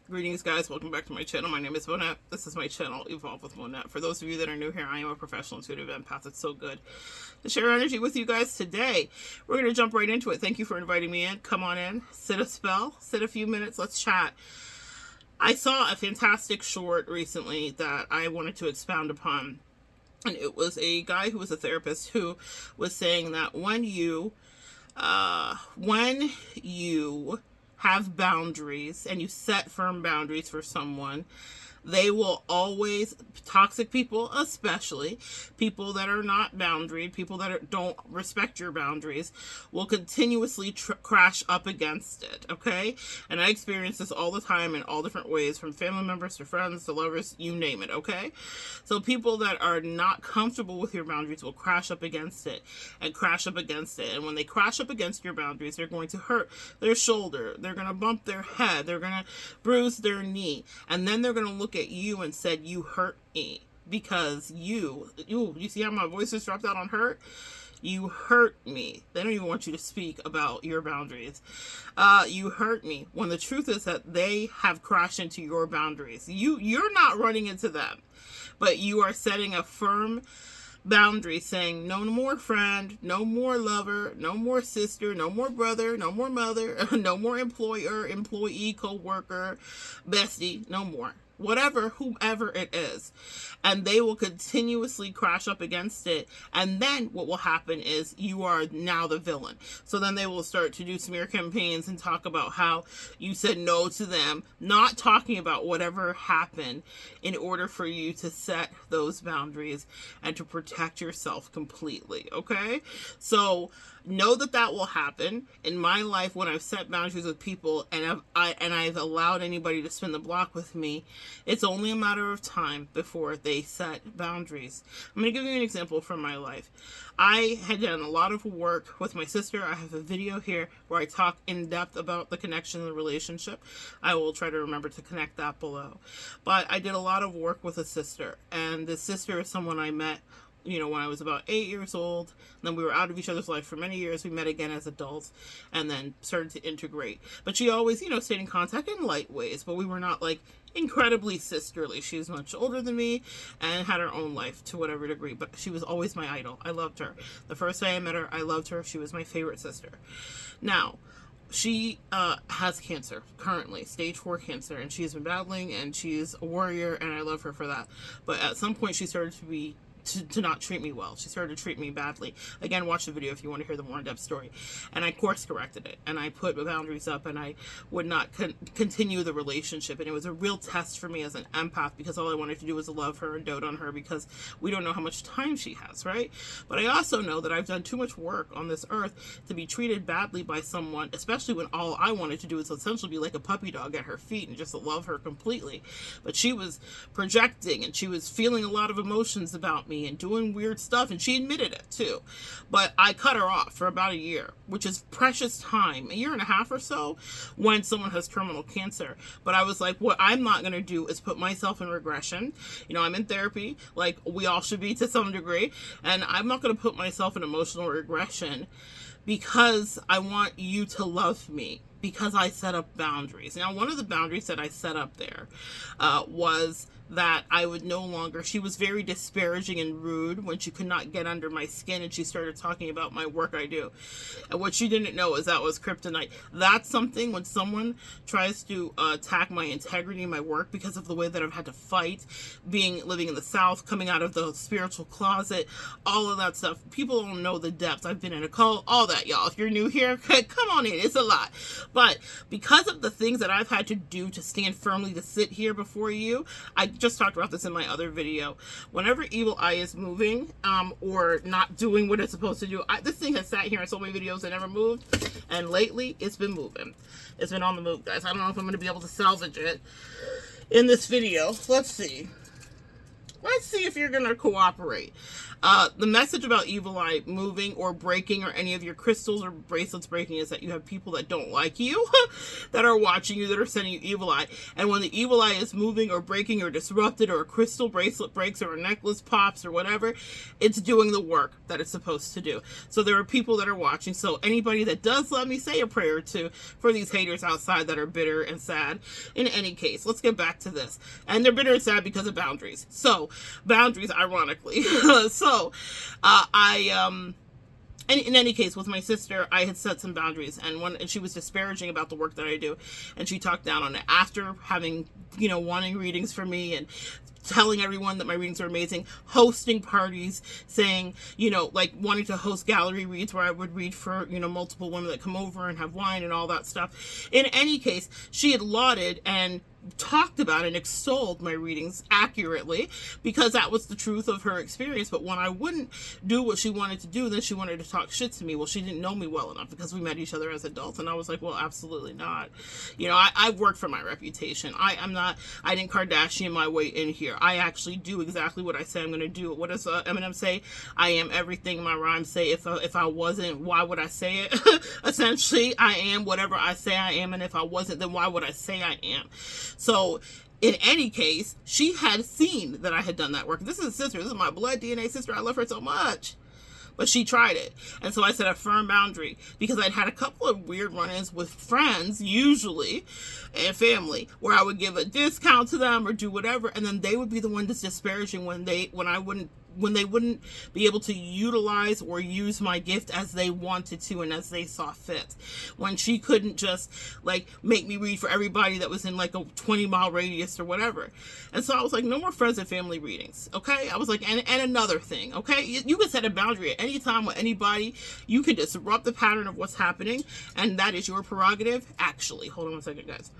Greetings, guys. Welcome back to my channel. My name is Monette. This is my channel, Evolve with Monette. For those of you that are new here, I am a professional intuitive empath. It's so good to share energy with you guys today. We're going to jump right into it. Thank you for inviting me in. Come on in, sit a spell, sit a few minutes, let's chat. I saw a fantastic short recently that I wanted to expound upon. And it was a guy who was a therapist who was saying that when you have boundaries and you set firm boundaries for someone, they will always, toxic people especially, people that are not boundaried, people that don't respect your boundaries, will continuously crash up against it, okay? And I experience this all the time in all different ways, from family members to friends to lovers, you name it, okay? So people that are not comfortable with your boundaries will crash up against it and crash up against it. And when they crash up against your boundaries, they're going to hurt their shoulder, they're going to bump their head, they're going to bruise their knee, and then they're going to look at you and said, you hurt me because you see how my voice just dropped out on hurt? You hurt me. They don't even want you to speak about your boundaries. You hurt me, when the truth is that they have crashed into your boundaries. You're not running into them, but you are setting a firm boundary saying, no more friend, no more lover, no more sister, no more brother, no more mother, no more employer, employee, co-worker, bestie, no more. Whatever, whomever it is. And they will continuously crash up against it. And then what will happen is you are now the villain. So then they will start to do smear campaigns and talk about how you said no to them, not talking about whatever happened, in order for you to set those boundaries and to protect yourself completely, okay? So know that that will happen. In my life, when I've set boundaries with people and I've allowed anybody to spin the block with me, it's only a matter of time before they set boundaries. I'm going to give you an example from my life. I had done a lot of work with my sister. I have a video here where I talk in depth about the connection and the relationship. I will try to remember to connect that below. But I did a lot of work with a sister, and this sister is someone I met when I was about 8 years old. And then we were out of each other's life for many years. We met again as adults and then started to integrate. But she always, stayed in contact in light ways, but we were not like incredibly sisterly. She was much older than me and had her own life to whatever degree, but she was always my idol. I loved her. The first day I met her, I loved her. She was my favorite sister. Now, she has cancer currently, stage 4 cancer, and she's been battling, and she's a warrior, and I love her for that. But at some point she started to not treat me well. She started to treat me badly. Again, watch the video if you want to hear the more in-depth story. And I course corrected it, and I put boundaries up, and I would not continue the relationship. And it was a real test for me as an empath, because all I wanted to do was love her and dote on her, because we don't know how much time she has, right? But I also know that I've done too much work on this earth to be treated badly by someone, especially when all I wanted to do is essentially be like a puppy dog at her feet and just love her completely. But she was projecting, and she was feeling a lot of emotions about me and doing weird stuff, and she admitted it too. But I cut her off for about a year, which is precious time, a year and a half or so, when someone has terminal cancer. But I was like, what I'm not going to do is put myself in regression. I'm in therapy, like we all should be to some degree, and I'm not going to put myself in emotional regression because I want you to love me, because I set up boundaries. Now, one of the boundaries that I set up there was that I would no longer, she was very disparaging and rude when she could not get under my skin, and she started talking about my work I do. And what she didn't know is that was kryptonite. That's something, when someone tries to attack my integrity in my work because of the way that I've had to fight, living in the South, coming out of the spiritual closet, all of that stuff. People don't know the depths. I've been in a cult, all that, y'all. If you're new here, come on in. It's a lot. But because of the things that I've had to do to stand firmly to sit here before you, I just talked about this in my other video. Whenever evil eye is moving or not doing what it's supposed to do, this thing has sat here in so many videos and never moved, and lately it's been moving. It's been on the move, guys. I don't know if I'm going to be able to salvage it in this video. Let's see if you're going to cooperate. The message about evil eye moving or breaking or any of your crystals or bracelets breaking is that you have people that don't like you that are watching you, that are sending you evil eye. And when the evil eye is moving or breaking or disrupted, or a crystal bracelet breaks or a necklace pops or whatever, it's doing the work that it's supposed to do. So there are people that are watching. So anybody that does, let me say a prayer or two for these haters outside that are bitter and sad. In any case, let's get back to this. And they're bitter and sad because of boundaries. So boundaries, ironically. And in any case, with my sister, I had set some boundaries, and she was disparaging about the work that I do, and she talked down on it after having, wanting readings for me and telling everyone that my readings are amazing, hosting parties, saying, like wanting to host gallery reads where I would read for, multiple women that come over and have wine and all that stuff. In any case, she had lauded and talked about and extolled my readings accurately because that was the truth of her experience. But when I wouldn't do what she wanted to do, then she wanted to talk shit to me. Well, she didn't know me well enough because we met each other as adults, and I was like, well, absolutely not. I've worked for my reputation. I didn't Kardashian my way in here. I actually do exactly what I say I'm going to do. What does Eminem say? I am everything my rhymes say. If I wasn't, why would I say it? Essentially, I am whatever I say I am, and if I wasn't, then why would I say I am? So, in any case, she had seen that I had done that work. This is a sister. This is my blood DNA sister. I love her so much. But she tried it. And so I set a firm boundary because I'd had a couple of weird run-ins with friends, usually, and family, where I would give a discount to them or do whatever, and then they would be the one that's disparaging when they wouldn't be able to utilize or use my gift as they wanted to and as they saw fit. When she couldn't just make me read for everybody that was in a 20-mile radius or whatever. And so I was like, no more friends and family readings. Okay. I was like, and another thing. Okay. You can set a boundary at any time with anybody. You can disrupt the pattern of what's happening. And that is your prerogative. Actually, hold on one second, guys.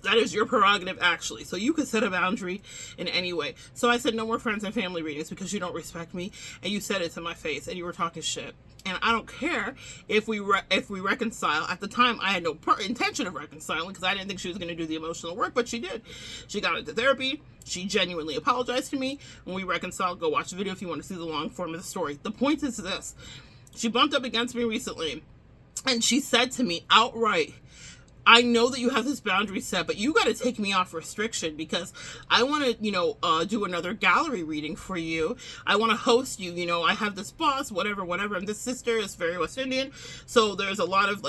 That is your prerogative, actually. So you can set a boundary in any way. So I said no more friends and family readings because you don't respect me, and you said it to my face, and you were talking shit. And I don't care if we reconcile. At the time, I had no intention of reconciling because I didn't think she was going to do the emotional work, but she did. She got into therapy. She genuinely apologized to me. When we reconciled, go watch the video if you want to see the long form of the story. The point is this. She bumped up against me recently, and she said to me outright, I know that you have this boundary set, but you got to take me off restriction because I want to, do another gallery reading for you. I want to host you. I have this boss, whatever. And this sister is very West Indian. So there's a lot of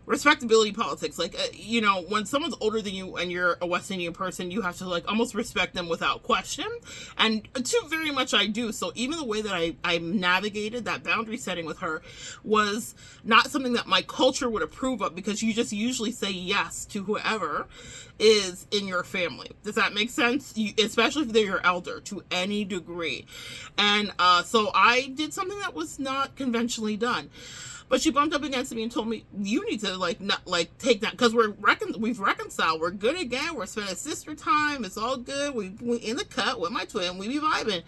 respectability politics. When someone's older than you and you're a West Indian person, you have to almost respect them without question. And too very much I do. So even the way that I navigated that boundary setting with her was not something that my culture would approve of because you just usually say yes to whoever is in your family. Does that make sense? Especially if they're your elder to any degree. And so I did something that was not conventionally done. But she bumped up against me and told me, you need to take that because we've reconciled. We're good again. We're spending sister time. It's all good. We in the cut with my twin. We be vibing.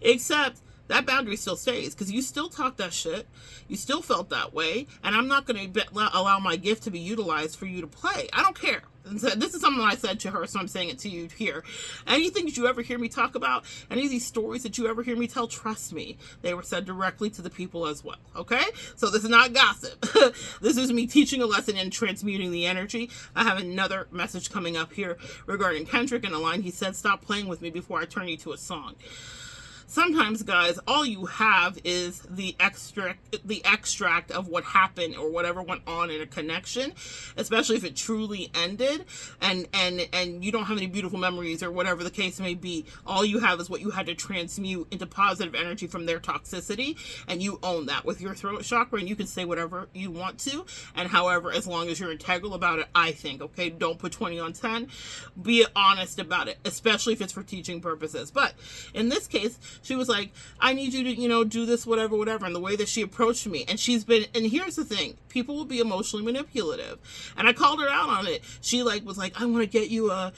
Except that boundary still stays because you still talk that shit. You still felt that way. And I'm not going to allow my gift to be utilized for you to play. I don't care. And so this is something I said to her, so I'm saying it to you here. Anything that you ever hear me talk about, any of these stories that you ever hear me tell, trust me, they were said directly to the people as well, okay? So this is not gossip. This is me teaching a lesson and transmuting the energy. I have another message coming up here regarding Kendrick and a line he said, stop playing with me before I turn you to a song. Sometimes, guys, all you have is the extract of what happened or whatever went on in a connection, especially if it truly ended and you don't have any beautiful memories or whatever the case may be. All you have is what you had to transmute into positive energy from their toxicity, and you own that with your throat chakra, and you can say whatever you want to, and however, as long as you're integral about it, I think, okay? Don't put 20 on 10. Be honest about it, especially if it's for teaching purposes. But in this case, She was like, I need you to, do this, whatever, whatever. And the way that she approached me. And and here's the thing, people will be emotionally manipulative. And I called her out on it. She was like, I want to get you a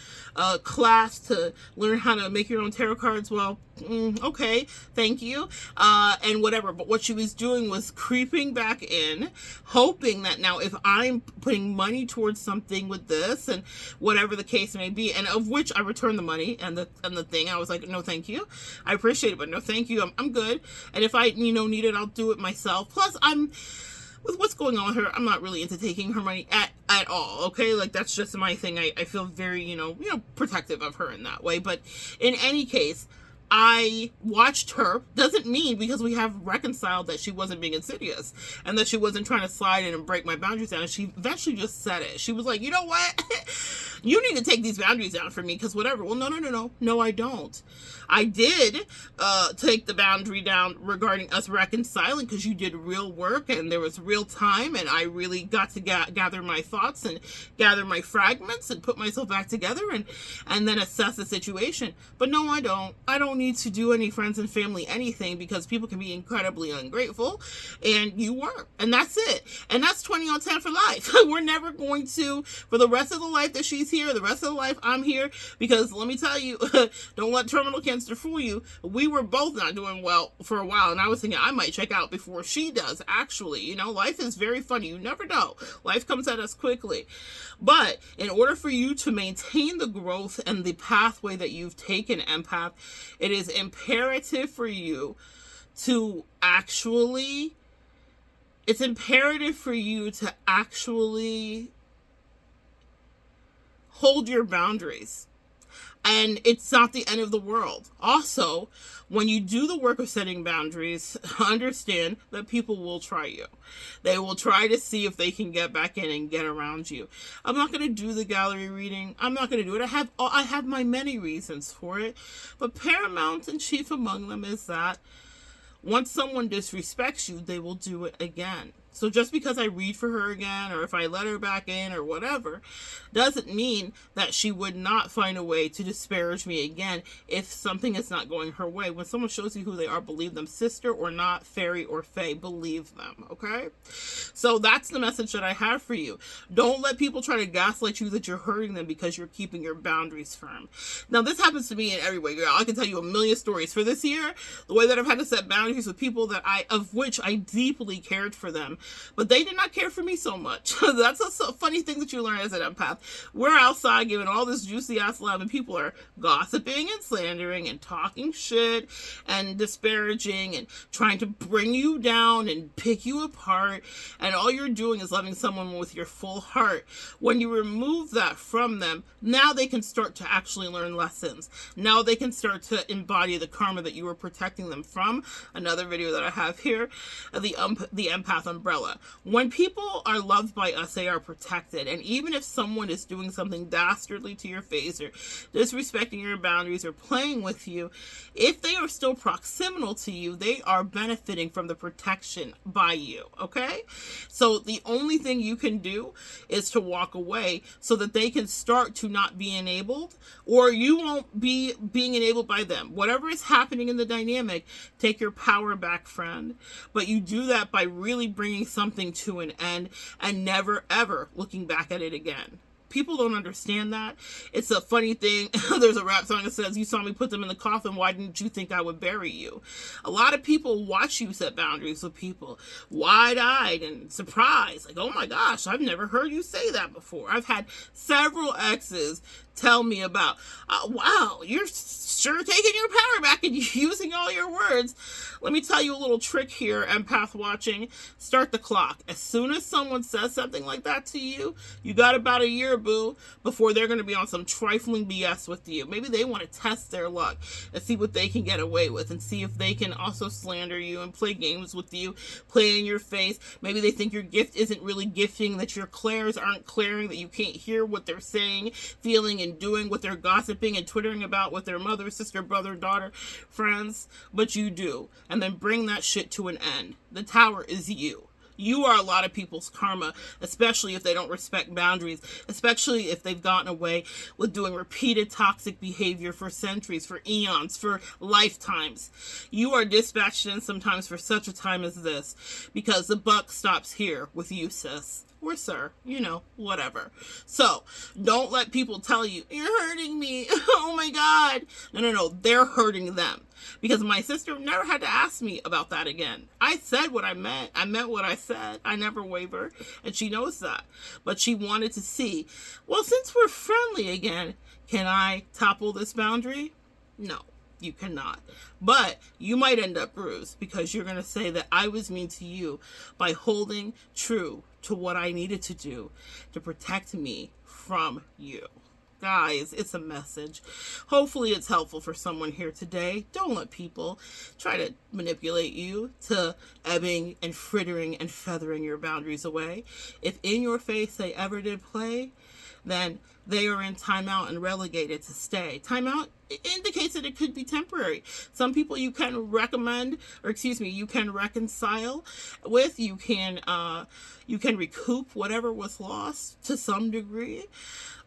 class to learn how to make your own tarot cards. Well, okay, thank you. And whatever. But what she was doing was creeping back in, hoping that now if I'm putting money towards something with this and whatever the case may be, and of which I returned the money and the thing, I was like, no, thank you. I appreciate it, but no, thank you. I'm good. And if I, need it, I'll do it myself. Plus, with what's going on with her, I'm not really into taking her money at all, okay? That's just my thing. I feel very, protective of her in that way. But in any case, I watched her. Doesn't mean because we have reconciled that she wasn't being insidious and that she wasn't trying to slide in and break my boundaries down. And she eventually just said it. She was like, you know what? You need to take these boundaries down for me because whatever. Well, no, I don't. I did take the boundary down regarding us reconciling because you did real work and there was real time and I really got to gather my thoughts and gather my fragments and put myself back together and then assess the situation. But no, I don't. I don't need to do any friends and family anything because people can be incredibly ungrateful and you weren't. And that's it. And that's 20 on 10 for life. We're never going to, for the rest of the life that she's here, the rest of the life I'm here, because let me tell you, don't let terminal cancer fool you. We were both not doing well for a while and I was thinking I might check out before she does. Actually, life is very funny. You never know. Life comes at us quickly. But in order for you to maintain the growth and the pathway that you've taken, empath, it is imperative for you to actually hold your boundaries. And it's not the end of the world. Also, when you do the work of setting boundaries, understand that people will try you. They will try to see if they can get back in and get around you. I'm not going to do the gallery reading. I'm not going to do it. I have my many reasons for it. But paramount and chief among them is that once someone disrespects you, they will do it again. So just because I read for her again, or if I let her back in or whatever, doesn't mean that she would not find a way to disparage me again if something is not going her way. When someone shows you who they are, believe them. Sister or not, fairy or fae, believe them, okay? So that's the message that I have for you. Don't let people try to gaslight you that you're hurting them because you're keeping your boundaries firm. Now, this happens to me in every way, girl. I can tell you a million stories. For this year, the way that I've had to set boundaries with people of which I deeply cared for them, but they did not care for me so much. That's a funny thing that you learn as an empath. We're outside giving all this juicy ass love and people are gossiping and slandering and talking shit and disparaging and trying to bring you down and pick you apart. And all you're doing is loving someone with your full heart. When you remove that from them, now they can start to actually learn lessons. Now they can start to embody the karma that you were protecting them from. Another video that I have here, the empath umbrella. When people are loved by us, they are protected. And even if someone is doing something dastardly to your face or disrespecting your boundaries or playing with you, if they are still proximal to you, they are benefiting from the protection by you, okay? So the only thing you can do is to walk away so that they can start to not be enabled, or you won't be being enabled by them. Whatever is happening in the dynamic, take your power back, friend. But you do that by really bringing something to an end and never ever looking back at it again. People don't understand that. It's a funny thing. There's a rap song that says, you saw me put them in the coffin. Why didn't you think I would bury you? A lot of people watch you set boundaries with people wide-eyed and surprised. Like, oh my gosh, I've never heard you say that before. I've had several exes tell me about, wow, you're sure taking your power back and using all your words. Let me tell you a little trick here, empath watching. Start the clock. As soon as someone says something like that to you, you got about a year, boo, before they're going to be on some trifling BS with you. Maybe they want to test their luck and see what they can get away with and see if they can also slander you and play games with you, play in your face. Maybe they think your gift isn't really gifting, that your clairs aren't clearing, that you can't hear what they're saying, feeling, and doing, what they're gossiping and twittering about with their mother, sister, brother, daughter, friends, but you do. And then bring that shit to an end. The tower is you. You are a lot of people's karma, especially if they don't respect boundaries, especially if they've gotten away with doing repeated toxic behavior for centuries, for eons, for lifetimes. You are dispatched in sometimes for such a time as this, because the buck stops here with you, sis. Or sir, whatever. So, don't let people tell you, you're hurting me. Oh my God. No. They're hurting them. Because my sister never had to ask me about that again. I said what I meant. I meant what I said. I never wavered. And she knows that. But she wanted to see, well, since we're friendly again, can I topple this boundary? No. You cannot. But you might end up bruised because you're going to say that I was mean to you by holding true to what I needed to do to protect me from you. Guys, it's a message. Hopefully it's helpful for someone here today. Don't let people try to manipulate you to ebbing and frittering and feathering your boundaries away. If in your face they ever did play, then they are in timeout and relegated to stay. Timeout indicates that it could be temporary. Some people you can you can reconcile with. You can recoup whatever was lost to some degree.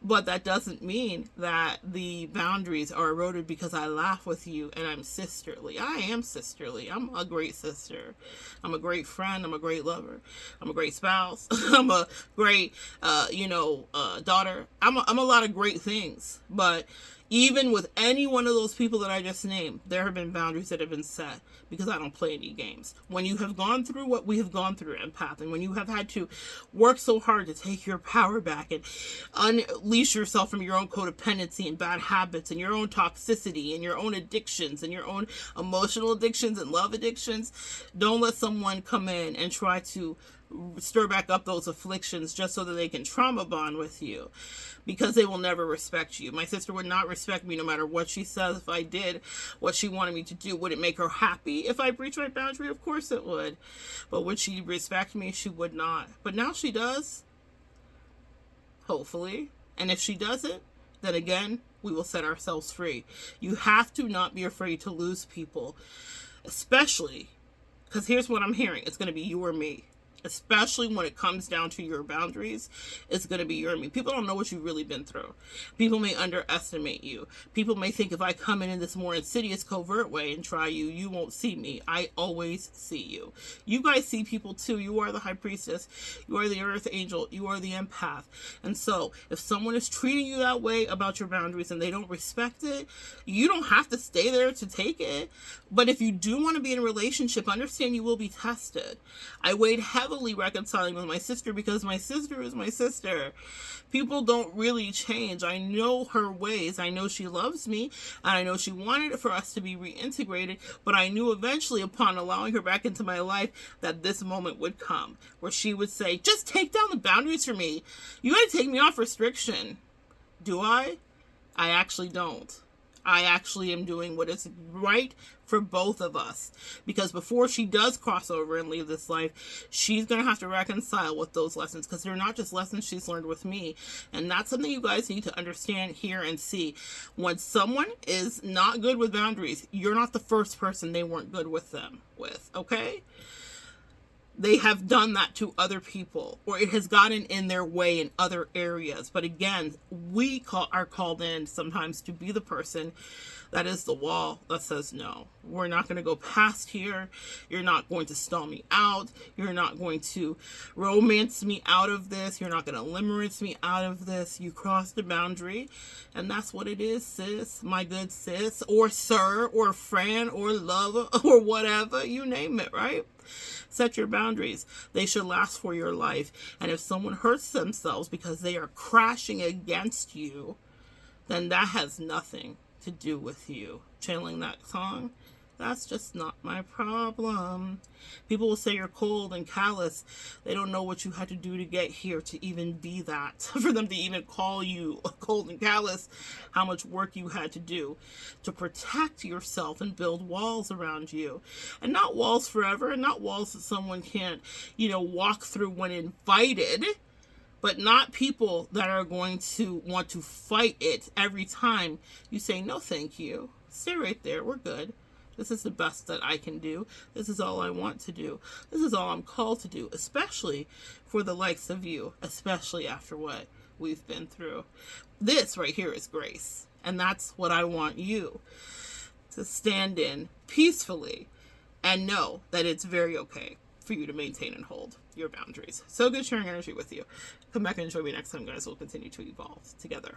But that doesn't mean that the boundaries are eroded because I laugh with you and I'm sisterly. I am sisterly. I'm a great sister. I'm a great friend. I'm a great lover. I'm a great spouse. I'm a great, daughter. I'm a lot of great things. But even with any one of those people that I just named, there have been boundaries that have been set because I don't play any games. When you have gone through what we have gone through, empath, and when you have had to work so hard to take your power back and unleash yourself from your own codependency and bad habits and your own toxicity and your own addictions and your own emotional addictions and love addictions, don't let someone come in and try to stir back up those afflictions just so that they can trauma bond with you, because they will never respect you. My sister would not respect me no matter what she says. If I did what she wanted me to do, would it make her happy if I breached my boundary? Of course it would. But would she respect me? She would not. But now she does, hopefully. And if she doesn't, then again, we will set ourselves free. You have to not be afraid to lose people, especially because here's what I'm hearing. It's going to be you or me. Especially when it comes down to your boundaries, it's going to be you or me. People don't know what you've really been through. People may underestimate you. People may think if I come in this more insidious, covert way and try you, you won't see me. I always see you. You guys see people too. You are the high priestess. You are the earth angel. You are the empath. And so if someone is treating you that way about your boundaries and they don't respect it, you don't have to stay there to take it. But if you do want to be in a relationship, understand you will be tested. I weighed heavily reconciling with my sister because my sister is my sister. People don't really change. I know her ways. I know she loves me, and I know she wanted it for us to be reintegrated, but I knew eventually upon allowing her back into my life that this moment would come where she would say, just take down the boundaries for me. You got to take me off restriction. Do I? I actually don't. I actually am doing what is right for both of us. Because before she does cross over and leave this life, she's going to have to reconcile with those lessons. Because they're not just lessons she's learned with me. And that's something you guys need to understand, hear, and see. When someone is not good with boundaries, you're not the first person they weren't good with them with. Okay? They have done that to other people, or it has gotten in their way in other areas. But again, we are called in sometimes to be the person that is the wall that says, no, we're not going to go past here. You're not going to stall me out. You're not going to romance me out of this. You're not going to limerence me out of this. You crossed the boundary. And that's what it is, sis, my good sis, or sir, or friend, or lover, or whatever, you name it, right? Set your boundaries. They should last for your life. And if someone hurts themselves because they are crashing against you, then that has nothing to do with you. Channeling that song, that's just not my problem. People will say you're cold and callous. They don't know what you had to do to get here to even be that. For them to even call you cold and callous, how much work you had to do to protect yourself and build walls around you. And not walls forever, and not walls that someone can't, walk through when invited. But not people that are going to want to fight it every time you say, no, thank you. Stay right there. We're good. This is the best that I can do. This is all I want to do. This is all I'm called to do, especially for the likes of you, especially after what we've been through. This right here is grace. And that's what I want you to stand in peacefully and know that it's very okay for you to maintain and hold your boundaries. So good sharing energy with you. Come back and join me next time, guys. We'll continue to evolve together.